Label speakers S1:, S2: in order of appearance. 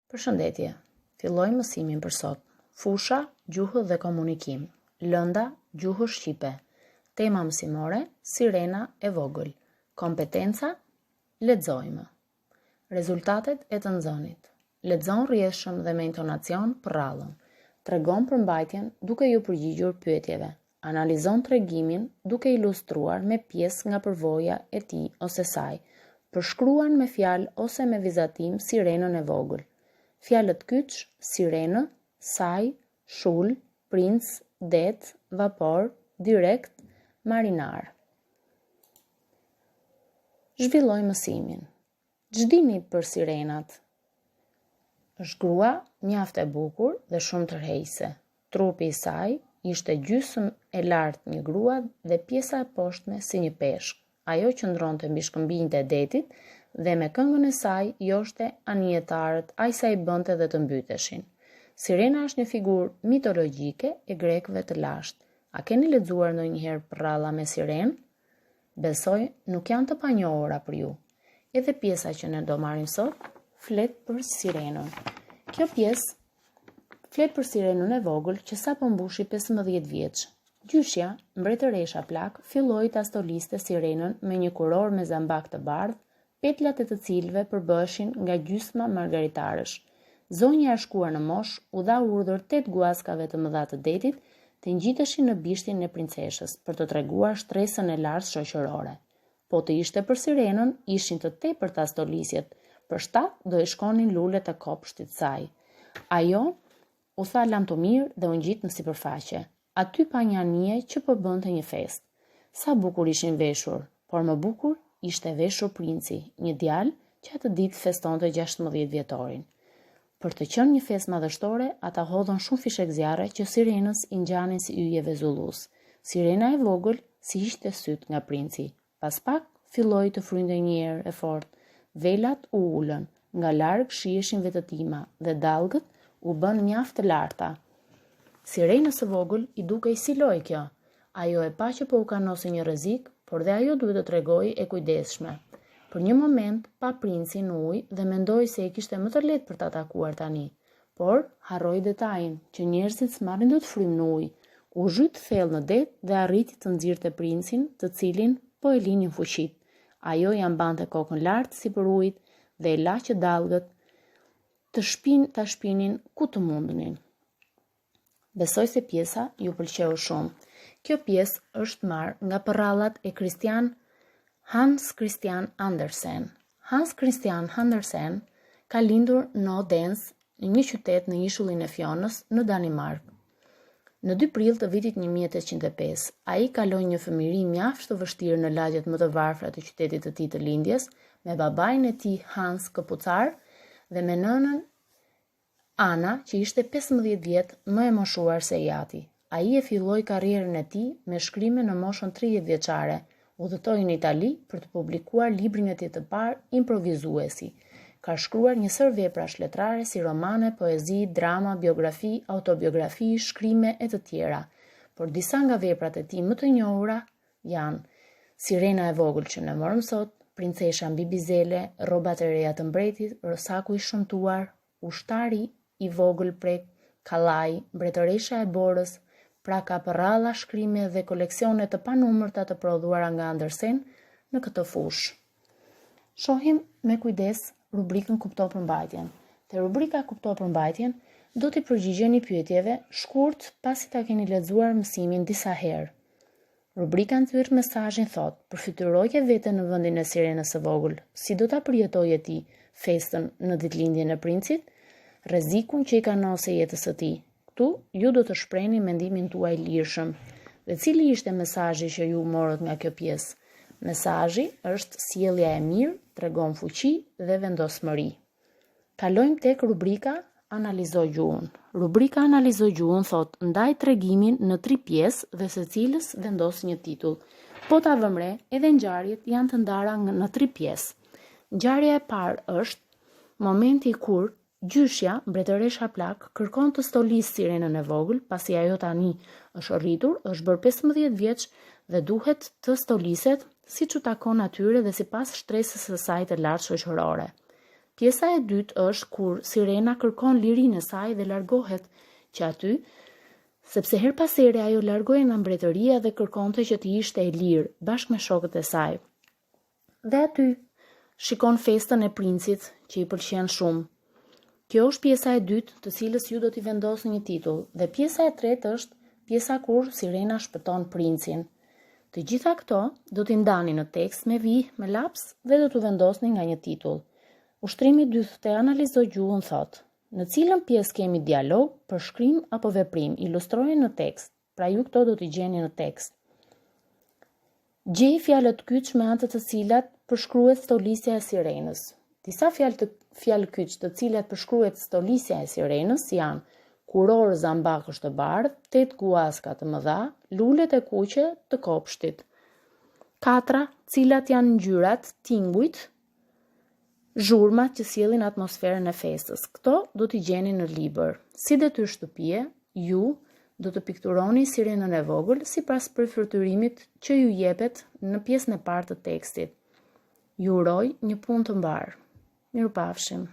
S1: Përshëndetje, filloj mësimin për sot. Fusha, gjuhë dhe komunikim. Lënda, gjuhë shqipe. Tema mësimore, sirena e vogël. Kompetenca, lexojmë. Rezultatet e të nxënit. Lexon rrjedhshëm dhe me intonacion prrallën. Tregon përmbajtjen duke ju përgjigjur pyetjeve. Analizon tregimin duke ilustruar me pjesë nga përvoja e tij ose saj. Përshkruan me fjalë ose me vizatim sirenën e vogël. Fjalët kyç, sirenë, saj, shul, princ, det, vapor, direkt, marinar. Zhvilloj mësimin. Ç'dini për sirenat? Është grua mjaft e bukur dhe shumë tërheqëse. Trupi i saj ishte gjysmë e lartë një grua dhe pjesa e poshtme si një peshk. Ajo qëndronte mbi shkëmbinjtë e detit dhe me këngën e saj joshte anijetarët aq sa i bënte dhe të mbyteshin. Sirena është një figurë mitologjike e grekëve të lashtë. A keni lexuar ndonjëherë prralla me sirenë? Besoj nuk janë të panjohura për ju. Edhe pjesa që ne do marrim sot flet për sirenën. Kjo pjesë flet për sirenën e vogël që sapo mbushi 15 vjeç. Gjyshja, mbretëresha Plak, filloi ta stoliste sirenën me një kuror me zambak të bardhë, petlat e të cilëve përbëheshin nga gjysma margaritarësh. Zonja e shkuar në moshë u dha urdhër 8 guaskave të mëdha të detit të ngjiteshin në bishtin e princeshës për të treguar shtresën e lartë shoqërore. Po të ishte për sirenën, ishin të tepërta stolisjet. Për shtat do i shkonin lulet e kopshtit saj. Ajo u tha lamtomir dhe u ngjit në sipërfaqe. Aty pa një anije që po bënte një fest. Sa bukur ishin veshur, por më bukur ishte veshur princi, një djalë që atë ditë festonte 16 vjetorin. Për të qenë një festë madhështore, ata hodhën shumë fishek zjarre që sirenës i ngjanin si yje vezullus. Sirena e vogël si ishte syt nga princi. Pas pak filloi të frynte një erë e fortë. Velat u ulën, nga larg shiheshin vetëtima dhe dallgët u bën mjaft të larta. Sirenës së vogël i dukej si lojë kjo. Ajo e pa që po u kanose një rrezik, por dhe ajo duhet të tregojë e kujdesshme. Për një moment pa princin në ujë dhe mendoi se e kishte më të lehtë për ta takuar tani, por harroi detajin që njerëzit s'marrin dot frym në ujë. U zhyt thellë në det dhe arriti të nxirrte princin, të cilin po e linin fuqit. Ajo ja mbante kokën lart si për ujit dhe e la që dallgët ta shpinin ku të mundnin. Besoj se pjesa ju pëlqeu shumë. Kjo pjesë është marrë nga përrallat e Hans Christian Andersen. Hans Christian Andersen ka lindur në Odense, një qytet në ishullin e Fionës në Danimark. Në 2 prill të vitit 1805, ai kaloi një fëmijëri mjaft të vështirë në lagjet më të varfra të qytetit të tij të lindjes, me babain e tij Hans Kapucar dhe me nënën Ana, që ishte 15 vjet më e moshuar se i ati. Ai e filloi karrierën e tij me shkrime në moshën 30 vjeçare. Udhëtoi në Itali për të publikuar librin e tij të parë, Improvizuesi. Ka shkruar një sër veprash letrare si romane, poezi, drama, biografi, autobiografi, shkrime e të tjera. Por disa nga veprat e tij më të njohura janë Sirena e vogël që ne morëm sot, Princesha mbi bizele, Rrobat e reja të mbretit, Rosaku i shëmtuar, Ushtari i vogël prek, Kallaj, Mbretëresha e Borës, pra ka përralla, shkrime dhe koleksione të panumërta të prodhuara nga Andersen në këtë fushë. Shohim me kujdes rubrikën Kupto përmbajtjen. Te rubrika Kupto përmbajtjen do t'i përgjigjeni pyetjeve shkurt pasi ta keni lexuar mësimin disa herë. Rubrika nxjerr mesazhin thotë: përfytyroje veten në vendin e sirenës së vogël, si do ta përjetojë ti festën në ditëlindjen e princit? Rrezikun që i kanose jetës së tij. Ktu ju do të shprehni mendimin tuaj lirshëm. Dhe cili ishte mesazhi që ju morët nga kjo pjesë? Mesazhi është sjellja e mirë, tregon fuqi dhe vendosmëri. Kalojmë tek rubrika Analizo gjuhën. Rubrika Analizo gjuhën thotë ndaj tregimin në 3 pjesë dhe secilës vendos një titull. Po ta vëmë re, edhe ngjarjet janë të ndara në 3 pjesë. Ngjarja e parë është momenti kur gjyshja, mbretëresha Plak, kërkon të stolisë sirenën e vogël, pasi ajo tani është rritur, është bërë 15 vjeç dhe duhet të stoliset siç u takon atyre dhe sipas shtresës së saj të lartë shoqërore. Pjesa e dytë është kur Sirena kërkon lirinë e saj dhe largohet që aty, sepse her pas here ajo largohej nga mbretëria dhe kërkonte që të ishte e lirë bashkë me shokët e saj. Dhe aty shikon festën e princit që i pëlqen shumë. Kjo është pjesa e dytë, të cilës ju do t'i vendosni një titull, dhe pjesa e tretë është pjesa kur Sirena shpëton princin. Të gjitha këto do t'i ndani në tekst me vijë, me laps dhe do t'u vendosni nga një titull. Ushtrimi i dytë të analizoj gjuhën thotë: në cilën pjesë kemi dialog, përshkrim apo veprim, ilustrohen në tekst. Pra ju këto do t'i gjeni në tekst. Gjej fjalët kyç me anë të cilat përshkruhet stolisja e Sirenës. Disa fjalë kyç të cilat përshkruhet stolisja e Sirenës janë: kuror zambakësh të bardh, 8 guaska të mëdha, lulet e kuqe të kopshtit. 4. Cilat janë ngjyrat, tingujt, zhurmat që sjellin atmosferën e festës. Këto do t'i gjeni në libër. Si detyrë shtëpie, ju do të pikturoni Sirenën e vogël sipas përfiturimit që ju jepet në pjesën e parë të tekstit. Ju uroj një punë të mbar. Mirupafshim.